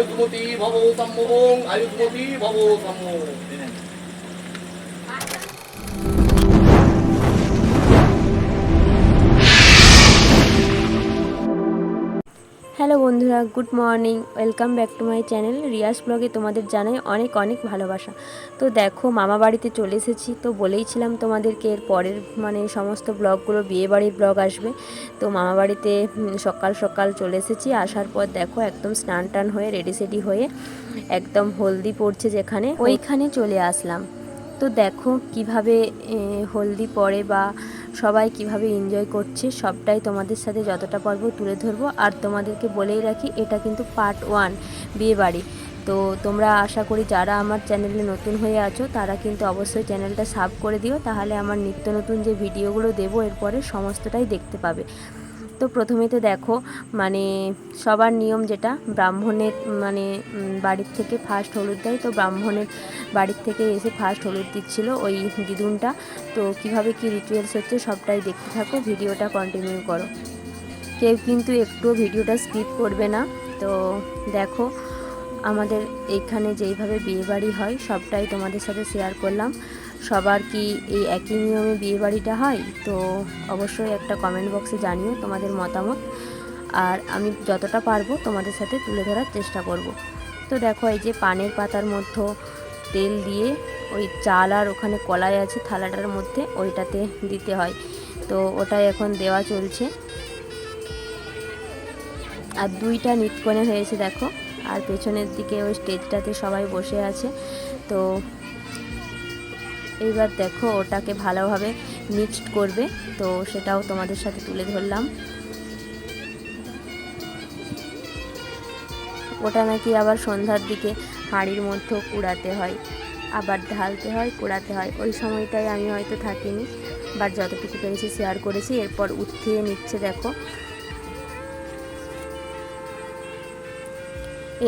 আয়ুষ্মতি ভব সম্ভবং আয়ুষ্মতি ভব সম্ভব। হ্যালো বন্ধুরা, good morning, welcome back to my channel Riya's ব্লগে তোমাদের জানাই অনেক অনেক ভালোবাসা। তো দেখো মামা বাড়িতে চলে এসেছি। তো বলেইছিলাম তোমাদেরকে এর পরের সমস্ত ব্লগগুলো বিয়েবাড়ির ব্লগ আসবে। তো মামা বাড়িতে সকাল সকাল চলে এসেছি। আসার পর দেখো একদম স্নান টান হয়ে রেডি সেডি হয়ে একদম হলদি পড়ছে যেখানে, ওইখানে চলে আসলাম। তো দেখো কিভাবে হলদি পড়ে বা সবাই কিভাবে এনজয় করছে সবটাই তোমাদের সাথে যতটা পারবো তুলে ধরবো। আর তোমাদেরকে বলেই রাখি, এটা কিন্তু পার্ট 1 বিয়েবাড়ি। তো তোমরা আশা করি যারা আমার চ্যানেলে নতুন হয়ে আছো তারা কিন্তু অবশ্যই চ্যানেলটা সাব করে দিও, তাহলে আমার নিত্য নতুন যে ভিডিওগুলো দেবো এরপরে সমস্তটাই দেখতে পাবে। তো প্রথমে তো দেখো সবার নিয়ম যেটা, ব্রাহ্মণের বাড়ির থেকে ফার্স্ট হলুদ দেয়। তো ব্রাহ্মণের বাড়ির থেকে এসে ফার্স্ট হলুদ দিচ্ছিল ওই দিদুনটা। তো কিভাবে কি রিচুয়ালস হচ্ছে সবটাই দেখতে থাকো, ভিডিওটা কন্টিনিউ করো, কেউ কিন্তু একটু ভিডিওটা স্কিপ করবে না। তো দেখো আমাদের এইখানে যেইভাবে বিয়েবাড়ি হয় সবটাই তোমাদের সাথে শেয়ার করলাম। সবার কি এই একই নিয়মে বিয়েবাড়িটা হয়? তো অবশ্যই একটা কমেন্ট বক্সে জানিও তোমাদের মতামত, আর আমি যতটা পারবো তোমাদের সাথে তুলে ধরার চেষ্টা করব। তো দেখো এই যে পানের পাতার মধ্যে তেল দিয়ে ওই চাল আর ওখানে কলাই আছে থালাটার মধ্যে, ওইটাতে দিতে হয়। তো ওটাই এখন দেওয়া চলছে। আর 2টা নিতকনে হয়েছে দেখো। আর পেছনের দিকে ওই স্টেজটাতে সবাই বসে আছে। তো এইবার দেখো ওটাকে ভালোভাবে মিক্সড করবে, তো সেটাও তোমাদের সাথে তুলে ধরলাম। ওটা নাকি আবার সন্ধ্যার দিকে হাঁড়ির মধ্যে কুড়াতে হয়, আবার ঢালতে হয়, কুড়াতে হয়। ওই সময়টাই আমি হয়তো থাকিনি, বাট যতটুকু পেরেছি শেয়ার করেছি। এরপর উঠিয়ে নিচ্ছে দেখো,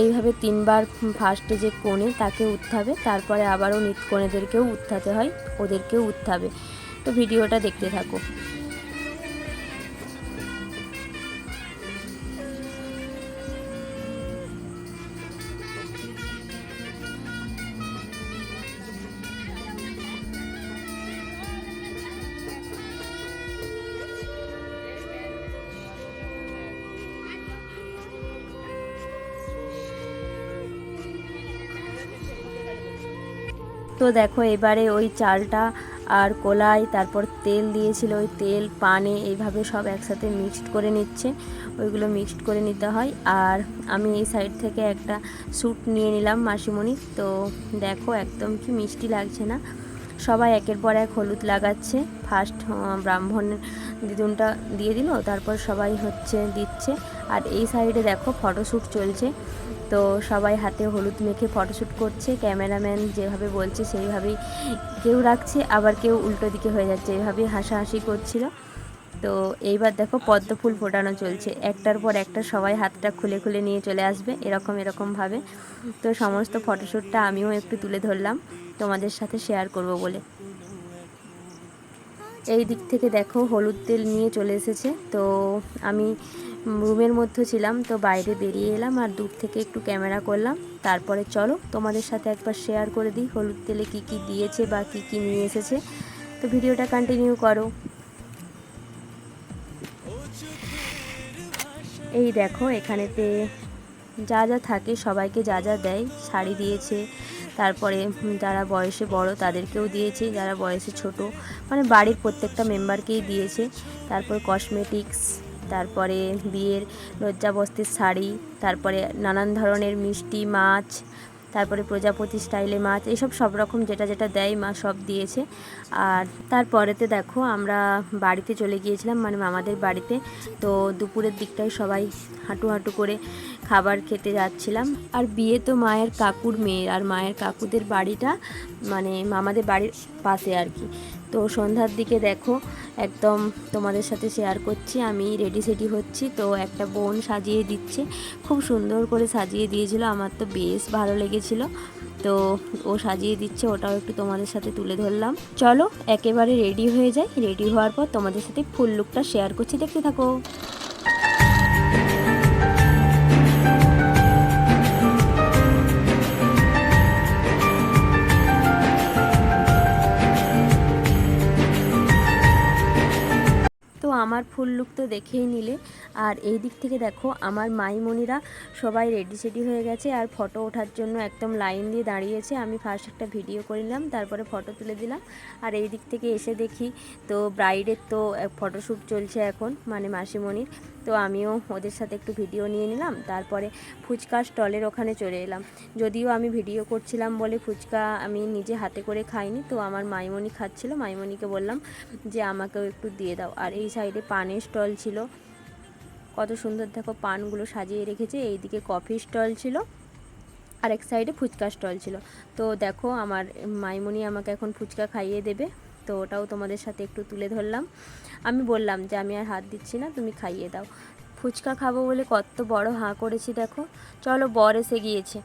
এইভাবে 3বার ফার্স্টে যে কোণে তাকে উঠতে হবে, তারপরে আবারও নিতকনেদেরকেও উঠাতে হয়, ওদেরকেও উঠতে হবে। তো ভিডিওটা দেখতে থাকো। তো দেখো এবারে ওই চালটা আর কলাই, তারপর তেল দিয়েছিল, ওই তেল পানে এইভাবে সব একসাথে মিক্সড করে নিচ্ছে। ওইগুলো মিক্সড করে নিতে হয়। আর আমি এই সাইড থেকে একটা স্যুট নিয়ে নিলাম মাসিমণি। তো দেখো একদম কি মিষ্টি লাগছে না। সবাই একের পর এক হলুদ লাগাচ্ছে। ফার্স্ট ব্রাহ্মণ দিদুনটা দিয়ে দিল, তারপর সবাই দিচ্ছে। আর এই সাইডে দেখো ফটোশ্যুট চলছে। তো সবাই হাতে হলুদ মেখে ফটোশ্যুট করছে। ক্যামেরাম্যান যেভাবে বলছে সেইভাবেই কেউ রাখছে, আবার কেউ উল্টো দিকে হয়ে যাচ্ছে, এইভাবেই হাসাহাসি করছিল। তো এইবার দেখো পদ্ম ফুল ফোটানো চলছে। একটার পর একটা সবাই হাতটা খুলে খুলে নিয়ে চলে আসবে এরকমভাবে। তো সমস্ত ফটোশ্যুটটা আমিও একটু তুলে ধরলাম তোমাদের সাথে শেয়ার করব বলে। এই দিক থেকে দেখো হলুদ তেল নিয়ে চলে এসেছে। তো আমি রুমের মধ্যে ছিলাম, তো বাইরে বেরিয়ে এলাম আর দূর থেকে একটু ক্যামেরা করলাম। তারপরে চলো তোমাদের সাথে একবার শেয়ার করে দিই হলুদ তেলে কি কি দিয়েছে বা কি কি নিয়ে এসেছে। তো ভিডিওটা কন্টিনিউ করো। এই দেখো এখানেতে যা যা থাকে সবাইকে যা যা দেয়, শাড়ি দিয়েছে, তারপরে যারা বয়সে বড় তাদেরকেও দিয়েছে, যারা বয়সে ছোট বাড়ির প্রত্যেকটা মেম্বারকেই দিয়েছে। তারপর কসমেটিক্স, তারপরে বিয়ের লজ্জাবস্তির শাড়ি, তারপরে নানান ধরনের মিষ্টি, মাছ, তারপরে প্রজাপতি স্টাইলে মাছ, এইসব সব রকম যেটা যেটা দেয় মা সব দিয়েছে। আর তারপরেতে দেখো আমরা বাড়িতে চলে গিয়েছিলাম, মামাদের বাড়িতে। তো দুপুরের দিকটায় সবাই হাঁটু হাঁটু করে খাবার খেতে যাচ্ছিলাম। আর বিয়ে তো মায়ের কাকুর মেয়ের, আর মায়ের কাকুদের বাড়িটা মামাদের বাড়ির পাশে আর কি। তো সন্ধ্যার দিকে দেখো একদম তোমাদের সাথে শেয়ার করছি, আমি রেডি সেডি হচ্ছি। তো একটা বোন সাজিয়ে দিচ্ছে, খুব সুন্দর করে সাজিয়ে দিয়েছিল, আমার তো বেশ ভালো লেগেছিল। তো ও সাজিয়ে দিচ্ছে, ওটাও একটু তোমাদের সাথে তুলে ধরলাম। চলো একেবারে রেডি হয়ে যাই, রেডি হওয়ার পর তোমাদের সাথে ফুল লুকটা শেয়ার করছি, দেখতে থাকো। ফুল লুক তো দেখেই নিলে। আর এই দিক থেকে দেখো আমার মাইমণিরা সবাই রেডি সেডি হয়ে গেছে আর ফটো ওঠার জন্য একদম লাইন দিয়ে দাঁড়িয়েছে। আমি ফার্স্ট একটা ভিডিও করে নিলাম, তারপরে ফটো তুলে দিলাম। আর এই দিক থেকে এসে দেখি তো ব্রাইডের তো ফটোশ্যুট চলছে এখন, মানে মাসিমণির। তো আমিও ওদের সাথে একটু ভিডিও নিয়ে নিলাম, তারপরে ফুচকা স্টলের ওখানে চলে এলাম। যদিও আমি ভিডিও করছিলাম বলে ফুচকা আমি নিজে হাতে করে খাইনি, তো আমার মাইমণি খাচ্ছিল। মাইমণিকে বললাম যে আমাকেও একটু দিয়ে দাও। আর এই সাইডে পানের স্টল ছিল, কত সুন্দর দেখো পানগুলো সাজিয়ে রেখেছে। এইদিকে কফি স্টল ছিল, আর এক সাইডে ফুচকা স্টল ছিল। তো দেখো আমার মাইমণি আমাকে এখন ফুচকা খাইয়ে দেবে, তো ওটাও তোমাদের সাথে একটু তুলে ধরলাম। আমি বললাম যে আমি আর হাত দিচ্ছি না, তুমি খাইয়ে দাও। ফুচকা খাবো বলে কত বড় হাঁ করেছি দেখো। চলো, বর এসে গিয়েছে।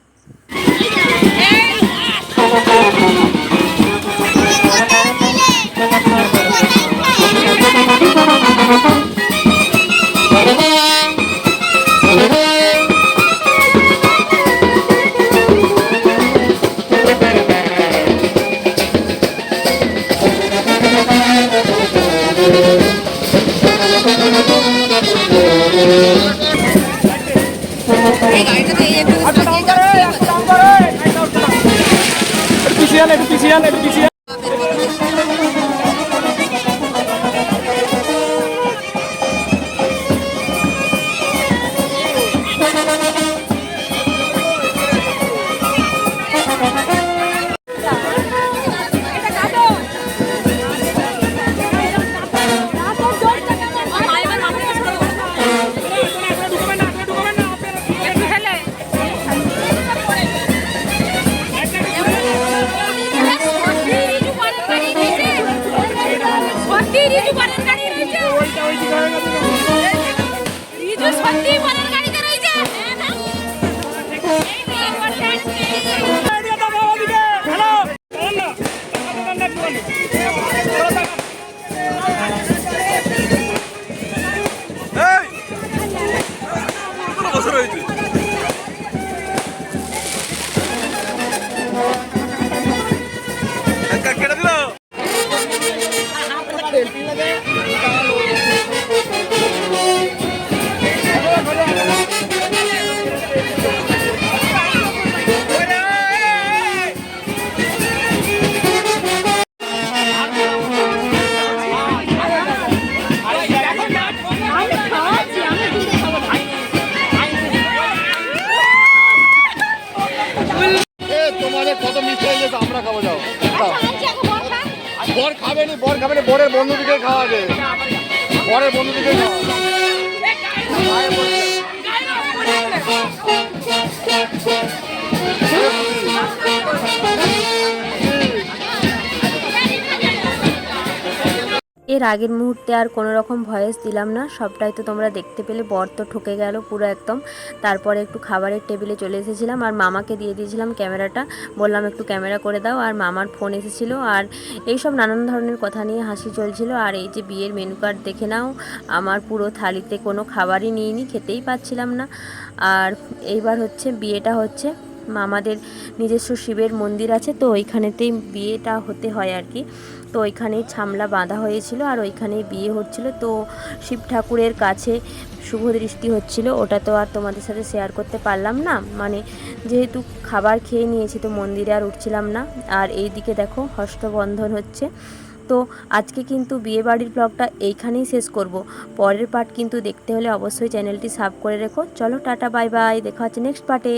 কত মিষ্টি হয়ে গেছে, আমরা খাবো। যাও বর খাবেনি, বর খাবেনি, বরের বন্ধুদিকে খাওয়াবে, বরের বন্ধুদিকে খাওয়াবে। এর আগের মুহূর্তে আর কোনো রকম ভয়েস দিলাম না, সবটাই তো তোমরা দেখতে পেলে। বর তো ঠকে গেল পুরো একদম। তারপরে একটু খাবারের টেবিলে চলে এসেছিলাম আর মামাকে দিয়ে দিয়েছিলাম ক্যামেরাটা, বললাম একটু ক্যামেরা করে দাও। আর মামার ফোন এসেছিলো, আর এইসব নানান ধরনের কথা নিয়ে হাসি চলছিল। আর এই যে বিয়ের মেনু কার্ড দেখে নাও, আমার পুরো থালিতে কোনো খাবারই নিইনি, খেতেই পাচ্ছিলাম না। আর এইবার হচ্ছে বিয়েটা হচ্ছে মামাদের নিজস্ব শিবের মন্দির আছে, তো ওইখানেতেই বিয়েটা হতে হয় আর কি। তো ওইখানেই ছামলা বাঁধা হয়েছিল আর ওইখানেই বিয়ে হচ্ছিল। তো শিব ঠাকুরের কাছে শুভ দৃষ্টি হচ্ছিল, ওটা তো আর তোমাদের সাথে শেয়ার করতে পারলাম না, মানে যেহেতু খাবার খেয়ে নিয়েছি তো মন্দিরে আর উঠছিলাম না। আর এই দিকে দেখো হস্তবন্ধন হচ্ছে। তো আজকে কিন্তু বিয়েবাড়ির ব্লগটা এইখানেই শেষ করব। পরের পার্ট কিন্তু দেখতে হলে অবশ্যই চ্যানেলটি সাবস্ক্রাইব করে রেখো। চলো টাটা, বাই বাই, দেখা হচ্ছে নেক্সট পার্টে।